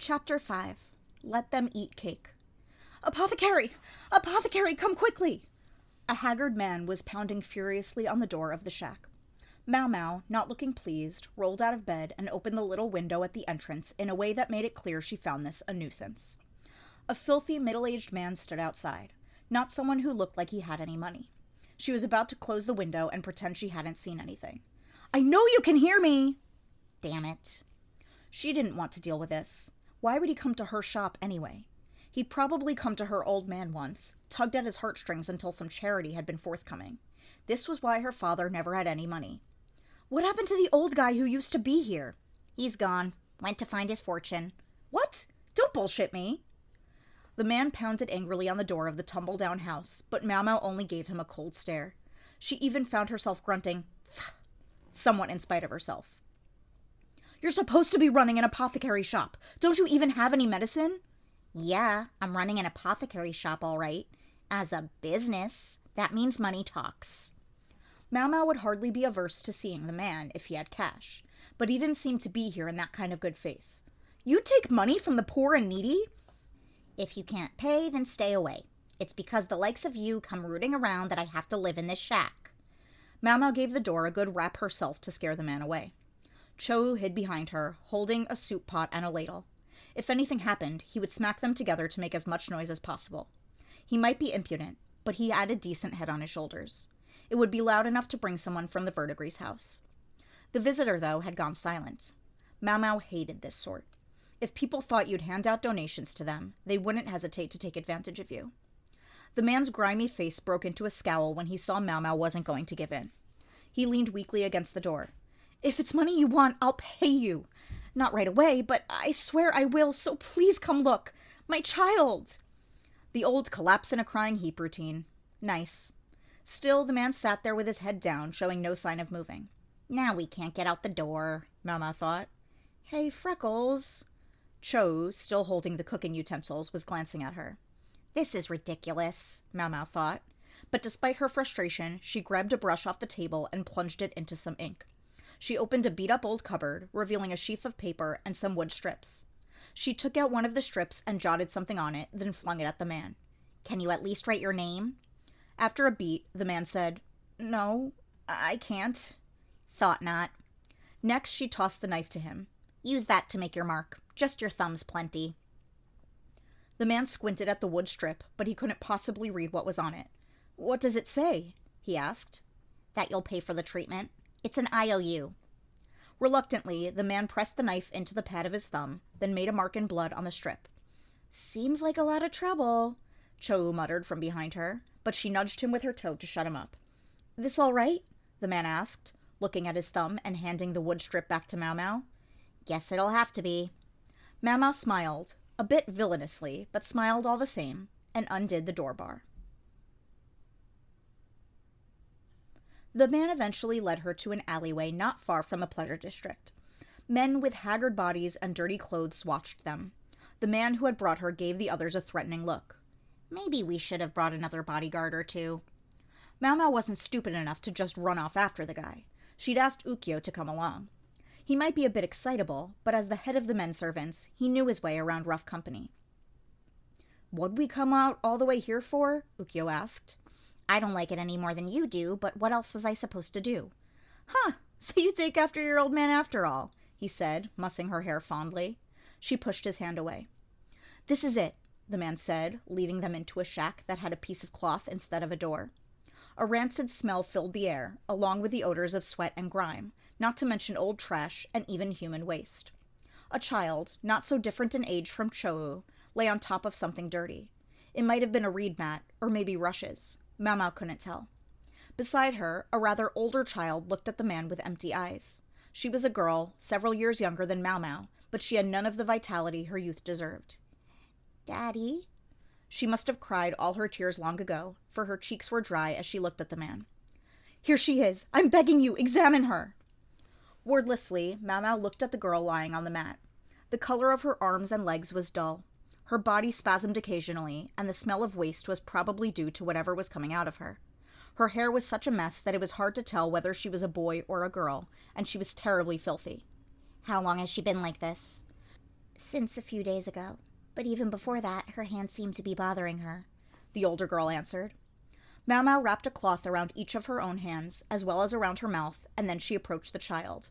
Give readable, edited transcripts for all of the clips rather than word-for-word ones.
Chapter 5. Let Them Eat Cake. Apothecary! Apothecary, come quickly! A haggard man was pounding furiously on the door of the shack. Maomao, not looking pleased, rolled out of bed and opened the little window at the entrance in a way that made it clear she found this a nuisance. A filthy, middle-aged man stood outside, not someone who looked like he had any money. She was about to close the window and pretend she hadn't seen anything. "I know you can hear me!" Damn it. She didn't want to deal with this. Why would he come to her shop anyway? He'd probably come to her old man once, tugged at his heartstrings until some charity had been forthcoming. This was why her father never had any money. What happened to the old guy who used to be here? He's gone. Went to find his fortune. What? Don't bullshit me. The man pounded angrily on the door of the tumble-down house, but Maomao only gave him a cold stare. She even found herself grunting, somewhat in spite of herself. "You're supposed to be running an apothecary shop. Don't you even have any medicine?" "Yeah, I'm running an apothecary shop, all right. As a business, that means money talks." Maomao would hardly be averse to seeing the man if he had cash, but he didn't seem to be here in that kind of good faith. "You take money from the poor and needy?" "If you can't pay, then stay away. It's because the likes of you come rooting around that I have to live in this shack." Maomao gave the door a good rap herself to scare the man away. Cho hid behind her, holding a soup pot and a ladle. If anything happened, he would smack them together to make as much noise as possible. He might be impudent, but he had a decent head on his shoulders. It would be loud enough to bring someone from the Verdigris' house. The visitor, though, had gone silent. Maomao hated this sort. If people thought you'd hand out donations to them, they wouldn't hesitate to take advantage of you. The man's grimy face broke into a scowl when he saw Maomao wasn't going to give in. He leaned weakly against the door. "If it's money you want, I'll pay you. Not right away, but I swear I will, so please come look. My child!" The old collapse in a crying heap routine. Nice. Still, the man sat there with his head down, showing no sign of moving. "Now we can't get out the door," Maomao thought. "Hey, Freckles." Cho, still holding the cooking utensils, was glancing at her. "This is ridiculous," Maomao thought. But despite her frustration, she grabbed a brush off the table and plunged it into some ink. She opened a beat-up old cupboard, revealing a sheaf of paper and some wood strips. She took out one of the strips and jotted something on it, then flung it at the man. "Can you at least write your name?" After a beat, the man said, "No, I can't." "Thought not." Next, she tossed the knife to him. "Use that to make your mark. Just your thumb's plenty." The man squinted at the wood strip, but he couldn't possibly read what was on it. "What does it say?" he asked. "That you'll pay for the treatment. It's an IOU." Reluctantly, the man pressed the knife into the pad of his thumb, then made a mark in blood on the strip. "Seems like a lot of trouble," Cho muttered from behind her, but she nudged him with her toe to shut him up. "This all right?" the man asked, looking at his thumb and handing the wood strip back to Maomao. "Guess it'll have to be." Maomao smiled, a bit villainously, but smiled all the same, and undid the door bar. The man eventually led her to an alleyway not far from a pleasure district. Men with haggard bodies and dirty clothes watched them. The man who had brought her gave the others a threatening look. "Maybe we should have brought another bodyguard or two." Maomao wasn't stupid enough to just run off after the guy. She'd asked Ukyo to come along. He might be a bit excitable, but as the head of the men servants, he knew his way around rough company. "What'd we come out all the way here for?" Ukyo asked. "I don't like it any more than you do, but what else was I supposed to do?" "Huh, so you take after your old man after all," he said, mussing her hair fondly. She pushed his hand away. "This is it," the man said, leading them into a shack that had a piece of cloth instead of a door. A rancid smell filled the air, along with the odors of sweat and grime, not to mention old trash and even human waste. A child, not so different in age from Cho, lay on top of something dirty. It might have been a reed mat, or maybe rushes. Maomao couldn't tell. Beside her, a rather older child looked at the man with empty eyes. She was a girl, several years younger than Maomao, but she had none of the vitality her youth deserved. "Daddy?" She must have cried all her tears long ago, for her cheeks were dry as she looked at the man. "Here she is! I'm begging you, examine her!" Wordlessly, Maomao looked at the girl lying on the mat. The color of her arms and legs was dull. Her body spasmed occasionally, and the smell of waste was probably due to whatever was coming out of her. Her hair was such a mess that it was hard to tell whether she was a boy or a girl, and she was terribly filthy. "How long has she been like this?" Since a few days ago. But even before that, her hand seemed to be bothering her, the older girl answered. Maomao wrapped a cloth around each of her own hands, as well as around her mouth, and then she approached the child.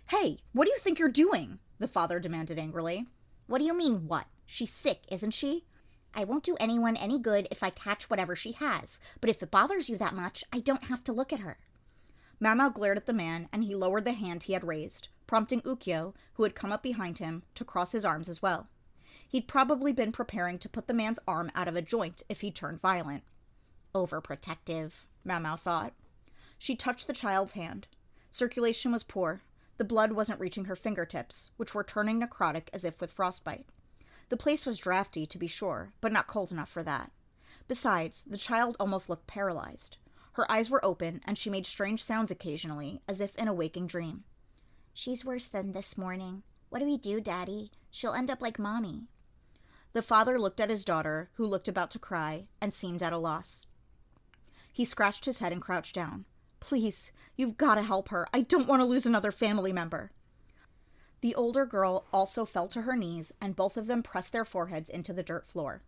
"Hey, what do you think you're doing?" the father demanded angrily. "What do you mean, what? She's sick, isn't she? I won't do anyone any good if I catch whatever she has, but if it bothers you that much, I don't have to look at her." Maomao glared at the man, and he lowered the hand he had raised, prompting Ukyo, who had come up behind him, to cross his arms as well. He'd probably been preparing to put the man's arm out of a joint if he turned violent. Overprotective, Maomao thought. She touched the child's hand. Circulation was poor. The blood wasn't reaching her fingertips, which were turning necrotic as if with frostbite. The place was drafty, to be sure, but not cold enough for that. Besides, the child almost looked paralyzed. Her eyes were open, and she made strange sounds occasionally, as if in a waking dream. "She's worse than this morning. What do we do, Daddy? She'll end up like Mommy." The father looked at his daughter, who looked about to cry, and seemed at a loss. He scratched his head and crouched down. "Please, you've got to help her. I don't want to lose another family member." The older girl also fell to her knees, and both of them pressed their foreheads into the dirt floor.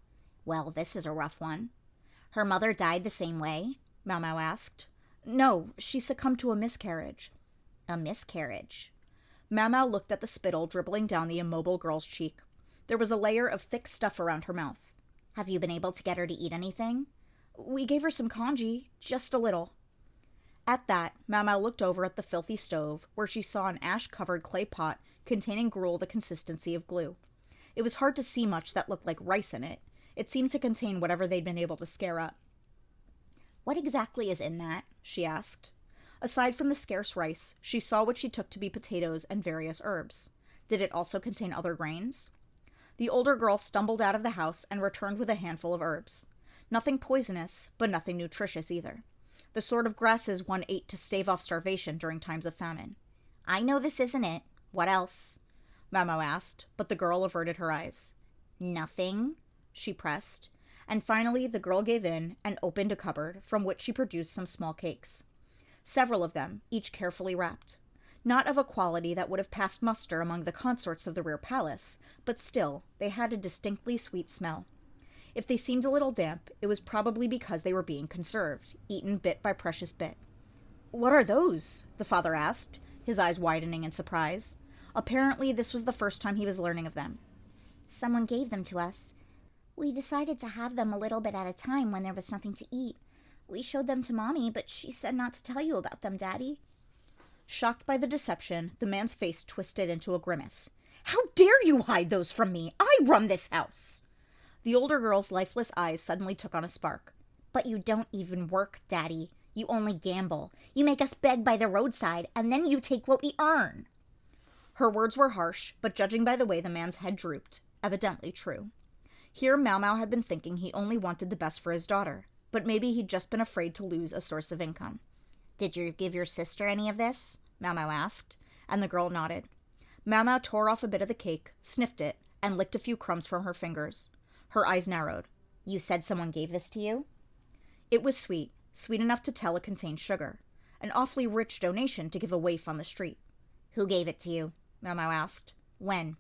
"Well, this is a rough one. Her mother died the same way?" Maomao asked. "No, she succumbed to a miscarriage." "A miscarriage?" Maomao looked at the spittle dribbling down the immobile girl's cheek. There was a layer of thick stuff around her mouth. "Have you been able to get her to eat anything?" "We gave her some congee, just a little." At that, Maomao looked over at the filthy stove, where she saw an ash-covered clay pot containing gruel the consistency of glue. It was hard to see much that looked like rice in it. It seemed to contain whatever they'd been able to scare up. "What exactly is in that?" she asked. Aside from the scarce rice, she saw what she took to be potatoes and various herbs. Did it also contain other grains? The older girl stumbled out of the house and returned with a handful of herbs. Nothing poisonous, but nothing nutritious either. The sort of grasses one ate to stave off starvation during times of famine. "I know this isn't it. What else?" Maomao asked, but the girl averted her eyes. "Nothing?" she pressed, and finally the girl gave in and opened a cupboard from which she produced some small cakes. Several of them, each carefully wrapped. Not of a quality that would have passed muster among the consorts of the rear palace, but still, they had a distinctly sweet smell. If they seemed a little damp, it was probably because they were being conserved, eaten bit by precious bit. "What are those?" the father asked, his eyes widening in surprise. Apparently, this was the first time he was learning of them. "Someone gave them to us. We decided to have them a little bit at a time when there was nothing to eat. We showed them to Mommy, but she said not to tell you about them, Daddy." Shocked by the deception, the man's face twisted into a grimace. "How dare you hide those from me? I run this house!" The older girl's lifeless eyes suddenly took on a spark. "But you don't even work, Daddy. You only gamble. You make us beg by the roadside, and then you take what we earn." Her words were harsh, but judging by the way the man's head drooped, evidently true. Here Maomao had been thinking he only wanted the best for his daughter, but maybe he'd just been afraid to lose a source of income. "Did you give your sister any of this?" Maomao asked, and the girl nodded. Maomao tore off a bit of the cake, sniffed it, and licked a few crumbs from her fingers. Her eyes narrowed. "You said someone gave this to you?" It was sweet, sweet enough to tell it contained sugar. An awfully rich donation to give a waif on the street. "Who gave it to you?" Maomao asked. "When?"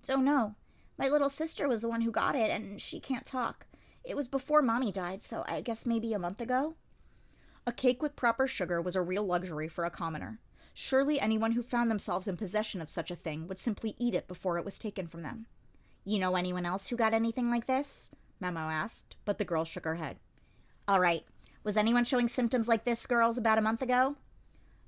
"Don't know. My little sister was the one who got it, and she can't talk. It was before Mommy died, so I guess maybe a month ago." A cake with proper sugar was a real luxury for a commoner. Surely anyone who found themselves in possession of such a thing would simply eat it before it was taken from them. "You know anyone else who got anything like this?" Maomao asked, but the girl shook her head. "All right. Was anyone showing symptoms like this, girls, about a month ago?"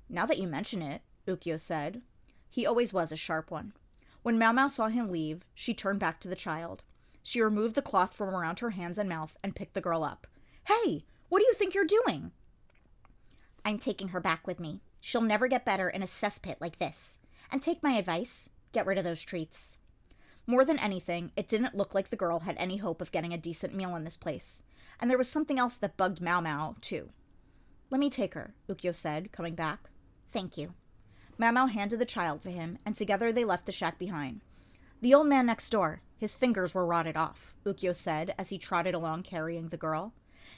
"Now that you mention it," Ukyo said. He always was a sharp one. When Maomao saw him leave, she turned back to the child. She removed the cloth from around her hands and mouth and picked the girl up. "Hey, what do you think you're doing?" "I'm taking her back with me. She'll never get better in a cesspit like this. And take my advice. Get rid of those treats." More than anything, it didn't look like the girl had any hope of getting a decent meal in this place. And there was something else that bugged Maomao, too. "Let me take her," Ukyo said, coming back. "Thank you." Maomao handed the child to him, and together they left the shack behind. "The old man next door, his fingers were rotted off," Ukyo said as he trotted along carrying the girl.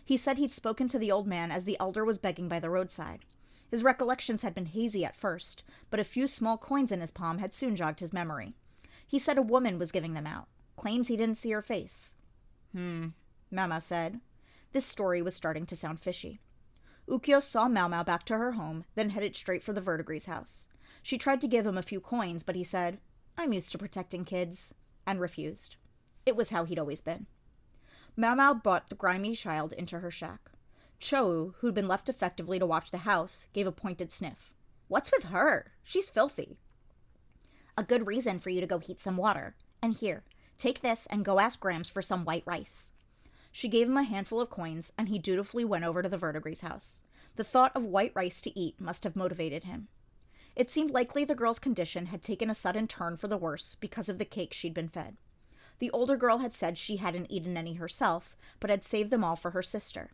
He said he'd spoken to the old man as the elder was begging by the roadside. His recollections had been hazy at first, but a few small coins in his palm had soon jogged his memory. He said a woman was giving them out. Claims he didn't see her face. Maomao said. This story was starting to sound fishy. Ukyo saw Maomao back to her home, then headed straight for the Verdigris house. She tried to give him a few coins, but he said, "I'm used to protecting kids," and refused. It was how he'd always been. Maomao brought the grimy child into her shack. Chou, who'd been left effectively to watch the house, gave a pointed sniff. "What's with her? She's filthy." "A good reason for you to go heat some water. And here, take this and go ask Grams for some white rice." She gave him a handful of coins, and he dutifully went over to the Verdigris house. The thought of white rice to eat must have motivated him. It seemed likely the girl's condition had taken a sudden turn for the worse because of the cake she'd been fed. The older girl had said she hadn't eaten any herself, but had saved them all for her sister.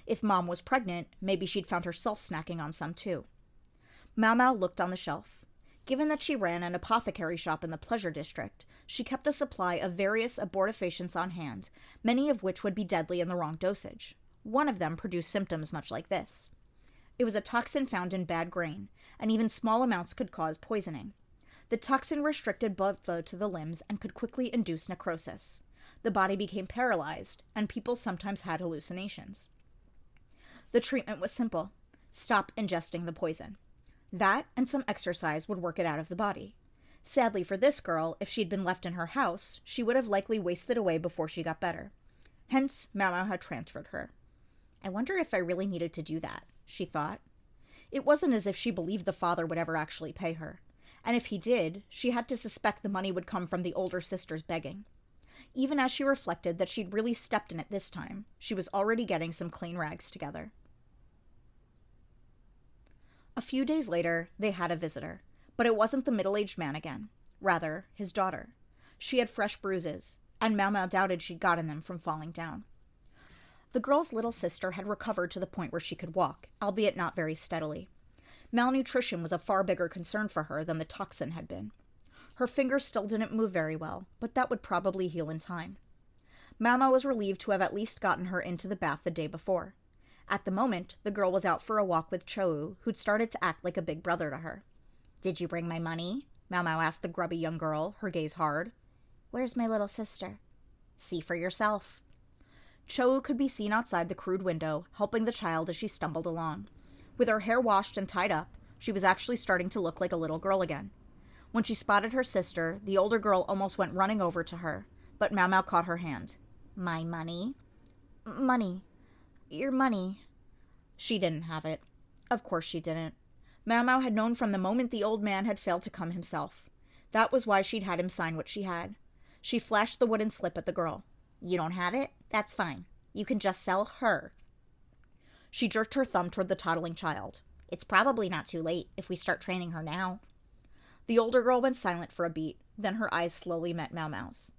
If Mom was pregnant, maybe she'd found herself snacking on some too. Maomao looked on the shelf. Given that she ran an apothecary shop in the Pleasure District, she kept a supply of various abortifacients on hand, many of which would be deadly in the wrong dosage. One of them produced symptoms much like this. It was a toxin found in bad grain, and even small amounts could cause poisoning. The toxin restricted blood flow to the limbs and could quickly induce necrosis. The body became paralyzed, and people sometimes had hallucinations. The treatment was simple. Stop ingesting the poison. That and some exercise would work it out of the body. Sadly for this girl, if she'd been left in her house, she would have likely wasted away before she got better. Hence, Maomao had transferred her. "I wonder if I really needed to do that," she thought. It wasn't as if she believed the father would ever actually pay her. And if he did, she had to suspect the money would come from the older sister's begging. Even as she reflected that she'd really stepped in it this time, she was already getting some clean rags together. A few days later, they had a visitor, but it wasn't the middle-aged man again. Rather, his daughter. She had fresh bruises, and Maomao doubted she'd gotten them from falling down. The girl's little sister had recovered to the point where she could walk, albeit not very steadily. Malnutrition was a far bigger concern for her than the toxin had been. Her fingers still didn't move very well, but that would probably heal in time. Maomao was relieved to have at least gotten her into the bath the day before. At the moment, the girl was out for a walk with Chou, who'd started to act like a big brother to her. "Did you bring my money?" Maomao asked the grubby young girl, her gaze hard. "Where's my little sister?" "See for yourself." Chou could be seen outside the crude window, helping the child as she stumbled along. With her hair washed and tied up, she was actually starting to look like a little girl again. When she spotted her sister, the older girl almost went running over to her, but Maomao caught her hand. "My money?" "Money. Your money." She didn't have it. Of course she didn't. Maomao had known from the moment the old man had failed to come himself. That was why she'd had him sign what she had. She flashed the wooden slip at the girl. "You don't have it? That's fine. You can just sell her." She jerked her thumb toward the toddling child. "It's probably not too late if we start training her now." The older girl went silent for a beat, then her eyes slowly met Maomao's.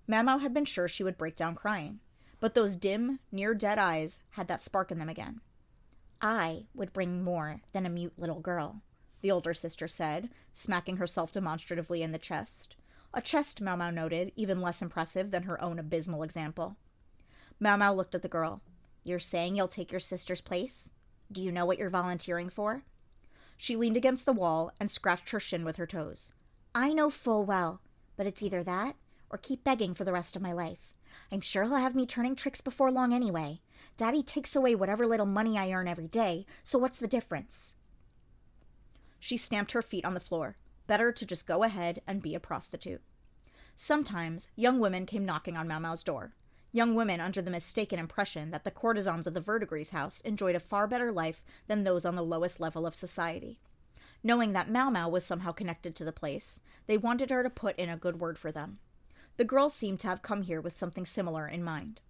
Maomao had been sure she would break down crying, but those dim, near-dead eyes had that spark in them again. "I would bring more than a mute little girl," the older sister said, smacking herself demonstratively in the chest. A chest, Maomao noted, even less impressive than her own abysmal example. Maomao looked at the girl. "You're saying you'll take your sister's place? Do you know what you're volunteering for?" She leaned against the wall and scratched her shin with her toes. "I know full well, but it's either that or keep begging for the rest of my life. I'm sure he'll have me turning tricks before long anyway. Daddy takes away whatever little money I earn every day, so what's the difference?" She stamped her feet on the floor. Better to just go ahead and be a prostitute. Sometimes, young women came knocking on Maomao's door. Young women under the mistaken impression that the courtesans of the Verdigris house enjoyed a far better life than those on the lowest level of society. Knowing that Maomao was somehow connected to the place, they wanted her to put in a good word for them. The girl seemed to have come here with something similar in mind.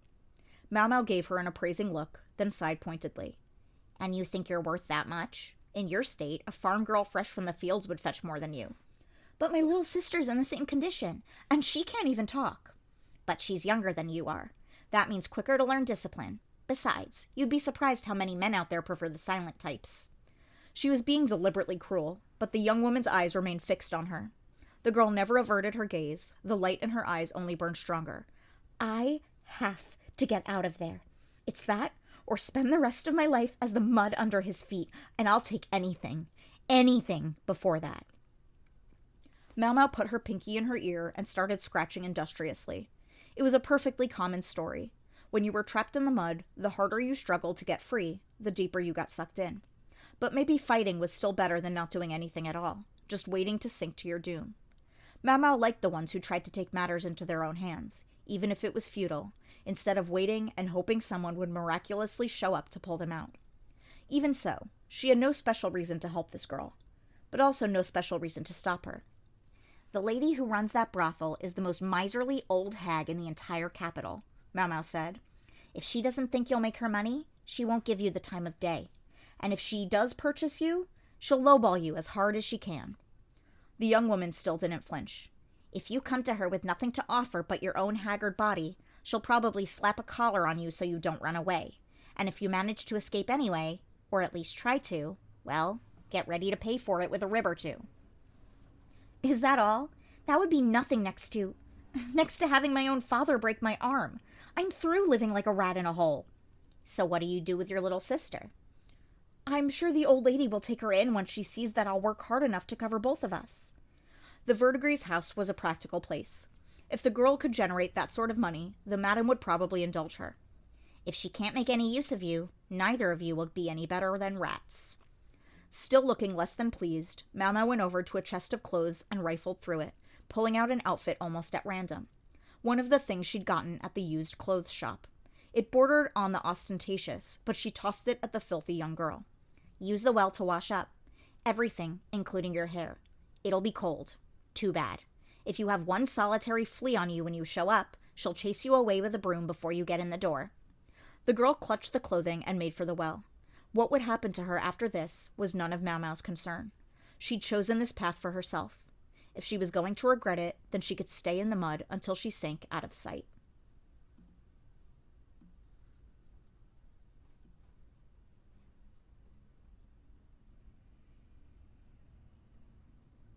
Maomao gave her an appraising look, then sighed pointedly. "And you think you're worth that much? In your state, a farm girl fresh from the fields would fetch more than you." "But my little sister's in the same condition, and she can't even talk." "But she's younger than you are. That means quicker to learn discipline. Besides, you'd be surprised how many men out there prefer the silent types." She was being deliberately cruel, but the young woman's eyes remained fixed on her. The girl never averted her gaze. The light in her eyes only burned stronger. "I have to get out of there. It's that, or spend the rest of my life as the mud under his feet, and I'll take anything before that." Maomao put her pinky in her ear and started scratching industriously. It was a perfectly common story. When you were trapped in the mud, the harder you struggled to get free, the deeper you got sucked in. But maybe fighting was still better than not doing anything at all, just waiting to sink to your doom. Maomao liked the ones who tried to take matters into their own hands, even if it was futile, instead of waiting and hoping someone would miraculously show up to pull them out. Even so, she had no special reason to help this girl, but also no special reason to stop her. The lady who runs that brothel is the most miserly old hag in the entire capital, Maomao said. If she doesn't think you'll make her money, she won't give you the time of day. And if she does purchase you, she'll lowball you as hard as she can. The young woman still didn't flinch. If you come to her with nothing to offer but your own haggard body, she'll probably slap a collar on you so you don't run away. And if you manage to escape anyway, or at least try to, well, get ready to pay for it with a rib or two. Is that all? That would be nothing next to having my own father break my arm. I'm through living like a rat in a hole. So what do you do with your little sister? I'm sure the old lady will take her in once she sees that I'll work hard enough to cover both of us. The Verdigris' house was a practical place. If the girl could generate that sort of money, the madam would probably indulge her. If she can't make any use of you, neither of you will be any better than rats. Still looking less than pleased, Maomao went over to a chest of clothes and rifled through it, pulling out an outfit almost at random. One of the things she'd gotten at the used clothes shop. It bordered on the ostentatious, but she tossed it at the filthy young girl. Use the well to wash up. Everything, including your hair. It'll be cold. Too bad. If you have one solitary flea on you when you show up, she'll chase you away with a broom before you get in the door. The girl clutched the clothing and made for the well. What would happen to her after this was none of Maomao's concern. She'd chosen this path for herself. If she was going to regret it, then she could stay in the mud until she sank out of sight.